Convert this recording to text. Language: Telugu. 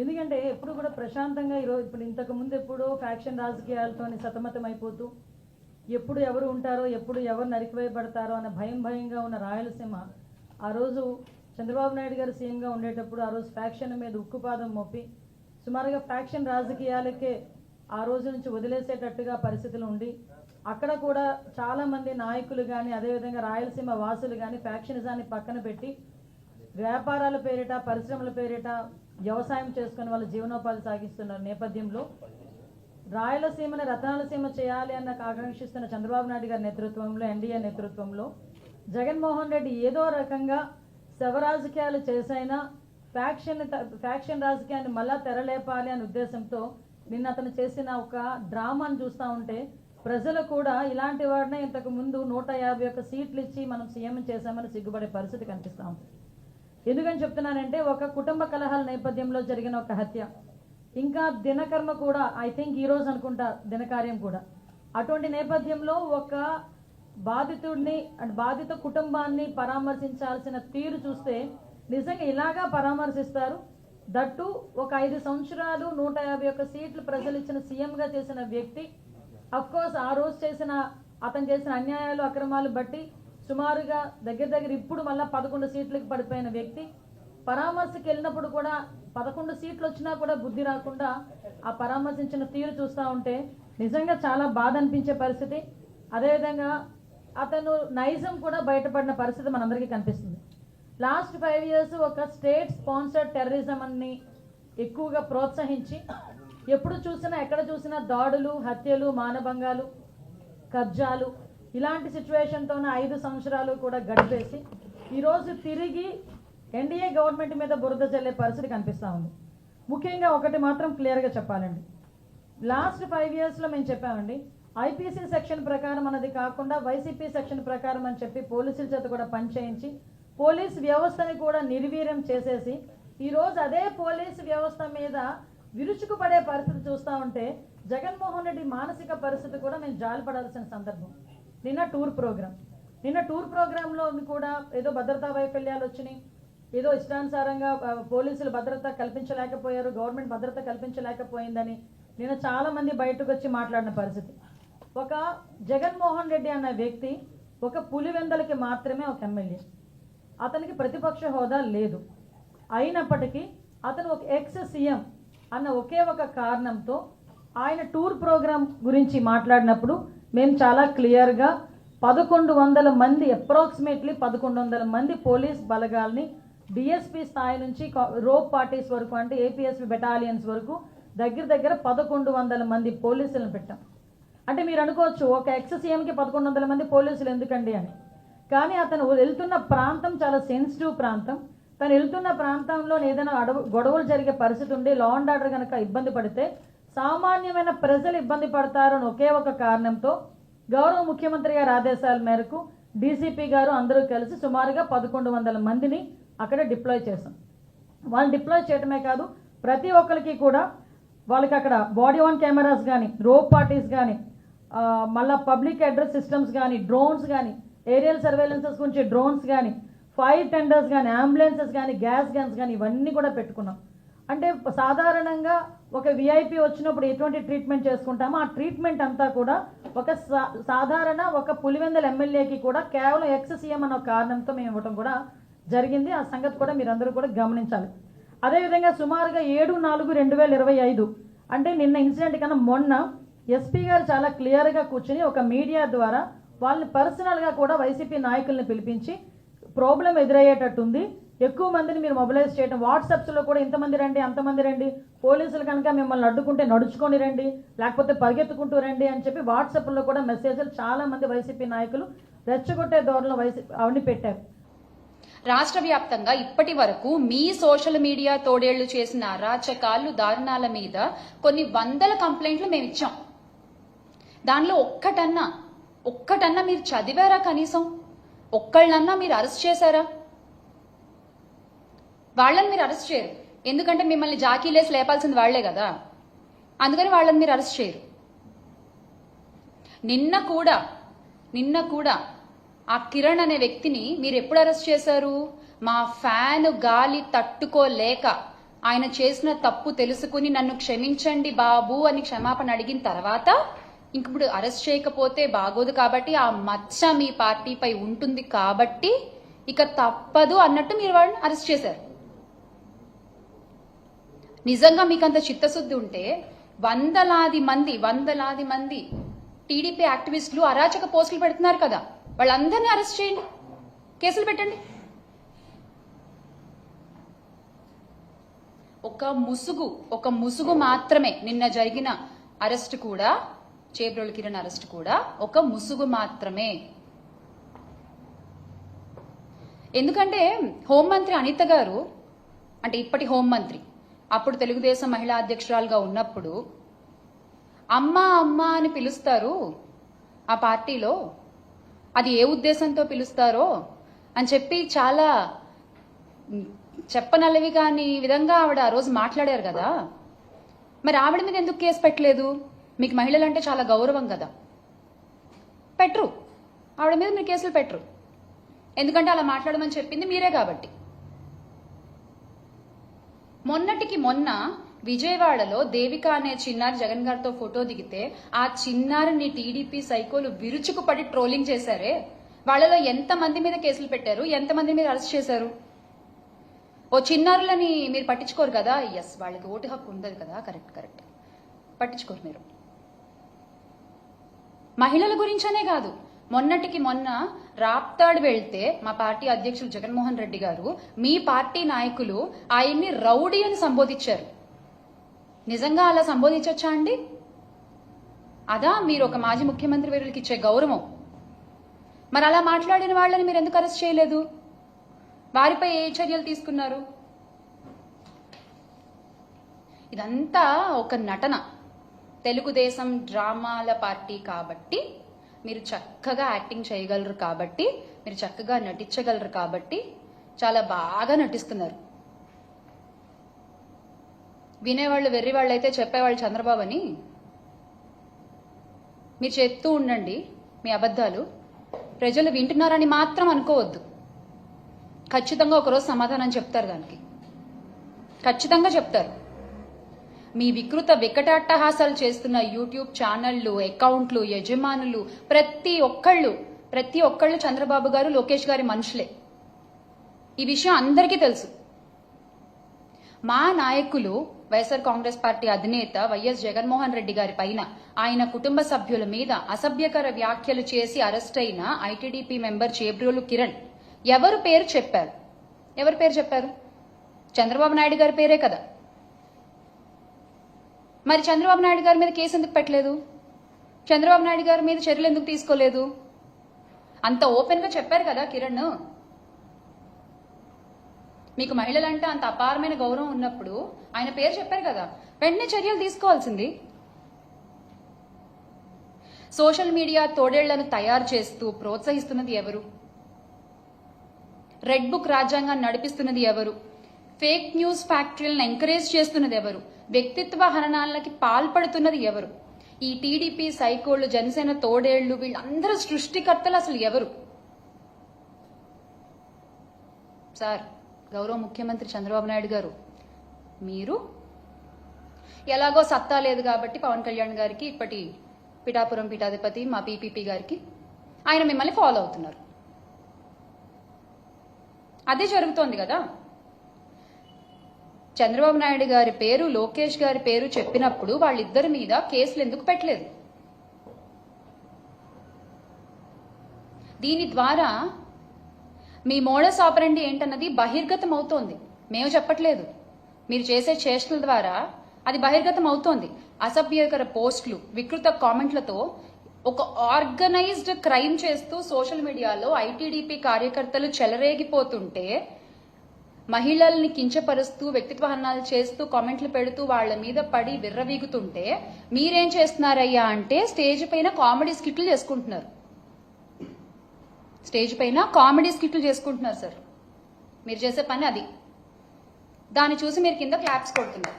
ఎందుకంటే ఎప్పుడు కూడా ప్రశాంతంగా ఈరోజు ఇప్పుడు ఇంతకు ముందు ఎప్పుడో ఫ్యాక్షన్ రాజకీయాలతో సతమతం అయిపోతూ ఎప్పుడు ఎవరు ఉంటారో ఎప్పుడు ఎవరు నరికివేయబడతారో అనే భయంగా ఉన్న రాయలసీమ ఆ రోజు చంద్రబాబు నాయుడు గారు సీఎంగా ఉండేటప్పుడు ఆ రోజు ఫ్యాక్షన్ మీద ఉక్కుపాదం మోపి సుమారుగా ఫ్యాక్షన్ రాజకీయాలకే ఆ రోజు నుంచి వదిలేసేటట్టుగా పరిస్థితులు ఉండి అక్కడ కూడా చాలామంది నాయకులు కానీ అదేవిధంగా రాయలసీమ వాసులు కానీ ఫ్యాక్షనిజాన్ని పక్కన పెట్టి వ్యాపారాల పేరిట పరిశ్రమల పేరిట వ్యవసాయం చేసుకుని వాళ్ళ జీవనోపాధి సాగిస్తున్న నేపథ్యంలో రాయలసీమని రతనాలసీమ చేయాలి అన్న ఆకాంక్షిస్తున్న చంద్రబాబు నాయుడు గారి నేతృత్వంలో ఎన్డీఏ నేతృత్వంలో జగన్మోహన్ రెడ్డి ఏదో రకంగా శవ రాజకీయాలు చేసైనా ఫ్యాక్షన్ రాజకీయాన్ని మళ్ళా తెరలేపాలి అనే ఉద్దేశంతో నిన్న అతను చేసిన ఒక డ్రామాను చూస్తూ ఉంటే ప్రజలు కూడా ఇలాంటి వాడినే ఇంతకు ముందు 151 సీట్లు ఇచ్చి మనం సీఎం చేశామని సిగ్గుపడే పరిస్థితి కనిపిస్తూ ఉంది. ఎందుకని చెప్తున్నానంటే ఒక కుటుంబ కలహాల నేపథ్యంలో జరిగిన ఒక హత్య, ఇంకా దినకర్మ కూడా ఐ థింక్ ఈరోజు అనుకుంటా దినకార్యం కూడా, అటువంటి నేపథ్యంలో ఒక బాధితుడిని బాధిత కుటుంబాన్ని పరామర్శించాల్సిన తీరు చూస్తే నిజంగా ఇలాగా పరామర్శిస్తారు. దట్టు ఒక 5 సంవత్సరాలు 151 సీట్లు ప్రజలు ఇచ్చిన సీఎంగా చేసిన వ్యక్తి అఫ్కోర్స్ ఆ రోజు అతను చేసిన అన్యాయాలు అక్రమాలు బట్టి సుమారుగా దగ్గర ఇప్పుడు మళ్ళీ 11 సీట్లకు పడిపోయిన వ్యక్తి పరామర్శకి వెళ్ళినప్పుడు కూడా 11 సీట్లు వచ్చినా కూడా బుద్ధి రాకుండా ఆ పరామర్శించిన తీరు చూస్తూ ఉంటే నిజంగా చాలా బాధ అనిపించే పరిస్థితి. అదేవిధంగా అతను నైజం కూడా బయటపడిన పరిస్థితి మనందరికీ కనిపిస్తుంది. లాస్ట్ 5 years ఒక స్టేట్ స్పాన్సర్డ్ టెర్రరిజం అన్ని ఎక్కువగా ప్రోత్సహించి ఎప్పుడు చూసినా ఎక్కడ చూసినా దాడులు, హత్యలు, మానభంగాలు, కబ్జాలు ఇలాంటి సిచ్యువేషన్తోనే 5 సంవత్సరాలు కూడా గడిపేసి ఈరోజు తిరిగి ఎన్డీఏ గవర్నమెంట్ మీద బురద జల్లే పరిస్థితి కనిపిస్తూ ఉంది. ముఖ్యంగా ఒకటి మాత్రం క్లియర్గా చెప్పాలండి, లాస్ట్ 5 yearsలో మేము చెప్పామండి, ఐపీసీ సెక్షన్ ప్రకారం అన్నది కాకుండా వైసీపీ సెక్షన్ ప్రకారం అని చెప్పి పోలీసుల చేత కూడా పనిచేయించి పోలీస్ వ్యవస్థని కూడా నిర్వీర్యం చేసేసి ఈరోజు అదే పోలీసు వ్యవస్థ మీద విరుచుకుపడే పరిస్థితి చూస్తూ ఉంటే జగన్మోహన్ రెడ్డి మానసిక పరిస్థితి కూడా మేము జాలిపడాల్సిన సందర్భం. నిన్న టూర్ ప్రోగ్రాంలో కూడా ఏదో భద్రతా వైఫల్యాలు వచ్చినాయి, ఏదో ఇష్టానుసారంగా పోలీసులు భద్రత కల్పించలేకపోయారు, గవర్నమెంట్ భద్రత కల్పించలేకపోయిందని నిన్న చాలామంది బయటకు వచ్చి మాట్లాడిన పరిస్థితి. ఒక జగన్మోహన్ రెడ్డి అన్న వ్యక్తి ఒక పులివెందలకి మాత్రమే ఒక ఎమ్మెల్యే, అతనికి ప్రతిపక్ష హోదా లేదు. అయినప్పటికీ అతను ఒక ఎక్స్ సీఎం అన్న ఒకే ఒక కారణంతో ఆయన టూర్ ప్రోగ్రాం గురించి మాట్లాడినప్పుడు మేము చాలా క్లియర్గా 1100 మంది అప్రాక్సిమేట్లీ 1100 మంది పోలీస్ బలగాల్ని డిఎస్పీ స్థాయి నుంచి రోప్ పార్టీస్ వరకు అంటే ఏపీఎస్పీ బెటాలియన్స్ వరకు దగ్గర 1100 మంది పోలీసులను పెట్టాం. అంటే మీరు అనుకోవచ్చు ఒక ఎక్స్ సీఎంకి 1100 మంది పోలీసులు ఎందుకండి అని, కానీ అతను వెళ్తున్న ప్రాంతం చాలా సెన్సిటివ్ ప్రాంతం. తను వెళ్తున్న ప్రాంతంలో ఏదైనా గొడవలు జరిగే పరిస్థితి ఉండి లా అండ్ ఆర్డర్ కనుక ఇబ్బంది పడితే సామాన్యమైన ప్రజలు ఇబ్బంది పడతారు అని ఒకే ఒక కారణంతో గౌరవ ముఖ్యమంత్రి గారి ఆదేశాల మేరకు డీసీపీ గారు అందరూ కలిసి సుమారుగా 1100 మందిని అక్కడ డిప్లాయ్ చేశాం. వాళ్ళు డిప్లాయ్ చేయడమే కాదు, ప్రతి ఒక్కరికి కూడా వాళ్ళకి అక్కడ బాడీ ఆన్ కెమెరాస్ కానీ, రోప్ పార్టీస్ కానీ, మళ్ళీ పబ్లిక్ అడ్రస్ సిస్టమ్స్ కానీ, డ్రోన్స్ కానీ, ఏరియల్ సర్వేలెన్సెస్ గురించి డ్రోన్స్ కానీ, ఫైర్ టెండర్స్ కానీ, అంబులెన్సెస్ కానీ, గ్యాస్ గన్స్ కానీ ఇవన్నీ కూడా పెట్టుకున్నాం. అంటే సాధారణంగా ఒక విఐపి వచ్చినప్పుడు ఎటువంటి ట్రీట్మెంట్ చేసుకుంటామో ఆ ట్రీట్మెంట్ అంతా కూడా ఒక సాధారణ ఒక పులివెందల ఎమ్మెల్యేకి కూడా కేవలం ఎక్స్ సీఎం అన్న కారణంతో మేము ఇవ్వడం కూడా జరిగింది. ఆ సంగతి కూడా మీరందరూ కూడా గమనించాలి. అదేవిధంగా సుమారుగా 7/4/2025 అంటే నిన్న ఇన్సిడెంట్ కన్నా మొన్న ఎస్పీ గారు చాలా క్లియర్గా కూర్చుని ఒక మీడియా ద్వారా వాళ్ళని పర్సనల్గా కూడా వైసీపీ నాయకుల్ని పిలిపించి ప్రాబ్లం ఎదురయ్యేటట్టుంది, ఎక్కువ మందిని మీరు మొబిలైజ్ చేయడం, వాట్సాప్స్లో కూడా ఇంతమంది రండి అంతమంది రండి, పోలీసులు కనుక మిమ్మల్ని అడ్డుకుంటే నడుచుకొని రండి లేకపోతే పరిగెత్తుకుంటూ రండి అని చెప్పి వాట్సాప్లో కూడా మెసేజ్లు చాలామంది వైసీపీ నాయకులు రెచ్చగొట్టే ధోరణిలో అవన్నీ పెట్టారు. రాష్ట్ర వ్యాప్తంగా ఇప్పటి వరకు మీ సోషల్ మీడియా తోడేళ్లు చేసిన అరాచకాలు, దారుణాల మీద కొన్ని 100 కంప్లైంట్లు మేము ఇచ్చాం. దానిలో ఒక్కటన్నా మీరు చదివారా? కనీసం ఒక్కళ్ళన్నా మీరు అరెస్ట్ చేశారా? వాళ్ళని మీరు అరెస్ట్ చేయరు, ఎందుకంటే మిమ్మల్ని జాకీలేసి లేపాల్సింది వాళ్లే కదా, అందుకని వాళ్ళని మీరు అరెస్ట్ చేయరు. నిన్న కూడా ఆ కిరణ్ అనే వ్యక్తిని మీరు ఎప్పుడు అరెస్ట్ చేశారు? మా ఫ్యాన్ గాలి తట్టుకోలేక ఆయన చేసిన తప్పు తెలుసుకుని నన్ను క్షమించండి బాబు అని క్షమాపణ అడిగిన తర్వాత ఇప్పుడు అరెస్ట్ చేయకపోతే బాగోదు కాబట్టి ఆ మచ్చ మీ పార్టీపై ఉంటుంది కాబట్టి ఇక తప్పదు అన్నట్టు మీరు వాళ్ళని అరెస్ట్ చేశారు. నిజంగా మీకంత చిత్తశుద్ధి ఉంటే వందలాది మంది టీడీపీ యాక్టివిస్టులు అరాచక పోస్టులు పెడుతున్నారు కదా, వాళ్ళందరినీ అరెస్ట్ చేయండి, కేసులు పెట్టండి. ఒక ముసుగు మాత్రమే నిన్న జరిగిన అరెస్ట్ కూడా, చేబ్రోలు కిరణ్ అరెస్ట్ కూడా ఒక ముసుగు మాత్రమే. ఎందుకంటే హోంమంత్రి అనిత గారు, అంటే ఇప్పటి హోంమంత్రి, అప్పుడు తెలుగుదేశం మహిళా అధ్యక్షురాలుగా ఉన్నప్పుడు అమ్మా అమ్మా అని పిలుస్తారు ఆ పార్టీలో, అది ఏ ఉద్దేశంతో పిలుస్తారో అని చెప్పి చాలా చెప్పనల్లవి కాని విధంగా ఆవిడ ఆ రోజు మాట్లాడారు కదా. మరి ఆవిడ మీద ఎందుకు కేసు పెట్టలేదు? మీకు మహిళలంటే చాలా గౌరవం కదా, పెట్టరు. ఆవిడ మీద మీరు కేసులు పెట్టరు, ఎందుకంటే అలా మాట్లాడమని చెప్పింది మీరే కాబట్టి. మొన్నటికి మొన్న విజయవాడలో దేవిక అనే చిన్నారి జగన్ గారితో ఫోటో దిగితే ఆ చిన్నారిని టీడీపీ సైకోలు విరుచుకుపడి ట్రోలింగ్ చేశారే, వాళ్ళలో ఎంతమంది మీద కేసులు పెట్టారు, ఎంతమంది మీద అరెస్ట్ చేశారు? ఓ చిన్నారులని మీరు పట్టించుకోరు కదా. ఎస్, వాళ్ళకి ఓటు హక్కు ఉండదు కదా, కరెక్ట్, పట్టించుకోరు మీరు. మహిళల గురించనే కాదు, మొన్నటికి మొన్న రాప్తాడు వెళ్తే మా పార్టీ అధ్యక్షులు జగన్మోహన్ రెడ్డి గారు, మీ పార్టీ నాయకులు ఆయన్ని రౌడీ అని సంబోధించారు. నిజంగా అలా సంబోధించొచ్చా అండి? అదా మీరు ఒక మాజీ ముఖ్యమంత్రి వీరులకి ఇచ్చే గౌరవం? మరి అలా మాట్లాడిన వాళ్ళని మీరు ఎందుకు అరెస్ట్ చేయలేదు? వారిపై ఏ చర్యలు తీసుకున్నారు? ఇదంతా ఒక నటన. తెలుగుదేశం డ్రామాల పార్టీ కాబట్టి మీరు చక్కగా యాక్టింగ్ చేయగలరు, కాబట్టి మీరు చక్కగా నటించగలరు, కాబట్టి చాలా బాగా నటిస్తున్నారు. వినేవాళ్ళు వెర్రివాళ్ళు అయితే చెప్పేవాళ్ళు చంద్రబాబు అని మీరు చెప్తూ ఉండండి మీ అబద్ధాలు. ప్రజలు వింటున్నారని మాత్రం అనుకోవద్దు. ఖచ్చితంగా ఒకరోజు సమాధానం చెప్తారు, దానికి ఖచ్చితంగా చెప్తారు. మీ వికృత వికటాట్టహాసాలు చేస్తున్న యూట్యూబ్ ఛానళ్లు, అకౌంట్లు, యజమానులు ప్రతి ఒక్కళ్ళు చంద్రబాబు గారు, లోకేష్ గారి మనుషులే. ఈ విషయం అందరికీ తెలుసు. మా నాయకులు వైఎస్ఆర్ కాంగ్రెస్ పార్టీ అధినేత వైఎస్ జగన్మోహన్ రెడ్డి గారి పైన, ఆయన కుటుంబ సభ్యుల మీద అసభ్యకర వ్యాఖ్యలు చేసి అరెస్ట్ అయిన ఐటీడీపీ మెంబర్ చేబ్రోలు కిరణ్ ఎవరు పేరు చెప్పారు? చంద్రబాబు నాయుడు గారి పేరే కదా. మరి చంద్రబాబు నాయుడు గారి మీద కేసు ఎందుకు పెట్టలేదు? చంద్రబాబు నాయుడు గారి మీద చర్యలు ఎందుకు తీసుకోలేదు? అంత ఓపెన్ గా చెప్పారు కదా కిరణ్. మీకు మహిళలంటే అంత అపారమైన గౌరవం ఉన్నప్పుడు ఆయన పేరు చెప్పారు కదా, వెంటనే చర్యలు తీసుకోవాల్సింది. సోషల్ మీడియా తోడేళ్లను తయారు చేస్తూ ప్రోత్సహిస్తున్నది ఎవరు? రెడ్ బుక్ రాజ్యాంగాన్ని నడిపిస్తున్నది ఎవరు? ఫేక్ న్యూస్ ఫ్యాక్టరీలను ఎంకరేజ్ చేస్తున్నది ఎవరు? వ్యక్తిత్వ హననాలకి పాల్పడుతున్నది ఎవరు? ఈ టీడీపీ సైకోళ్లు, జనసేన తోడేళ్లు, వీళ్ళందరూ సృష్టికర్తలు అసలు ఎవరు? సార్, గౌరవ ముఖ్యమంత్రి చంద్రబాబు నాయుడు గారు, మీరు ఎలాగో సత్తా లేదు కాబట్టి పవన్ కళ్యాణ్ గారికి, ఇప్పటి పిఠాపురం పీఠాధిపతి మా పీపీపీ గారికి, ఆయన మిమ్మల్ని ఫాలో అవుతున్నారు. అదే జరుగుతోంది కదా. చంద్రబాబు నాయుడు గారి పేరు, లోకేష్ గారి పేరు చెప్పినప్పుడు వాళ్ళిద్దరి మీద కేసులు ఎందుకు పెట్టలేదు? దీని ద్వారా మీ మోడస్ ఆపరండి ఏంటన్నది బహిర్గతం అవుతోంది. మేము చెప్పట్లేదు, మీరు చేసే చేష్టల ద్వారా అది బహిర్గతం అవుతోంది. అసభ్యకర పోస్టులు, వికృత కామెంట్లతో ఒక ఆర్గనైజ్డ్ క్రైమ్ చేస్తూ సోషల్ మీడియాలో ఐటీడీపీ కార్యకర్తలు చెలరేగిపోతుంటే, మహిళల్ని కించపరుస్తూ వ్యక్తిత్వ హననాలు చేస్తూ కామెంట్లు పెడుతూ వాళ్ల మీద పడి విర్రవీగుతుంటే మీరేం చేస్తున్నారయ్యా అంటే స్టేజ్ పైన కామెడీ స్కిట్లు చేసుకుంటున్నారు. సార్, మీరు చేసే పని అది. దాన్ని చూసి మీరు కింద క్లాప్స్ కొడుతున్నారు.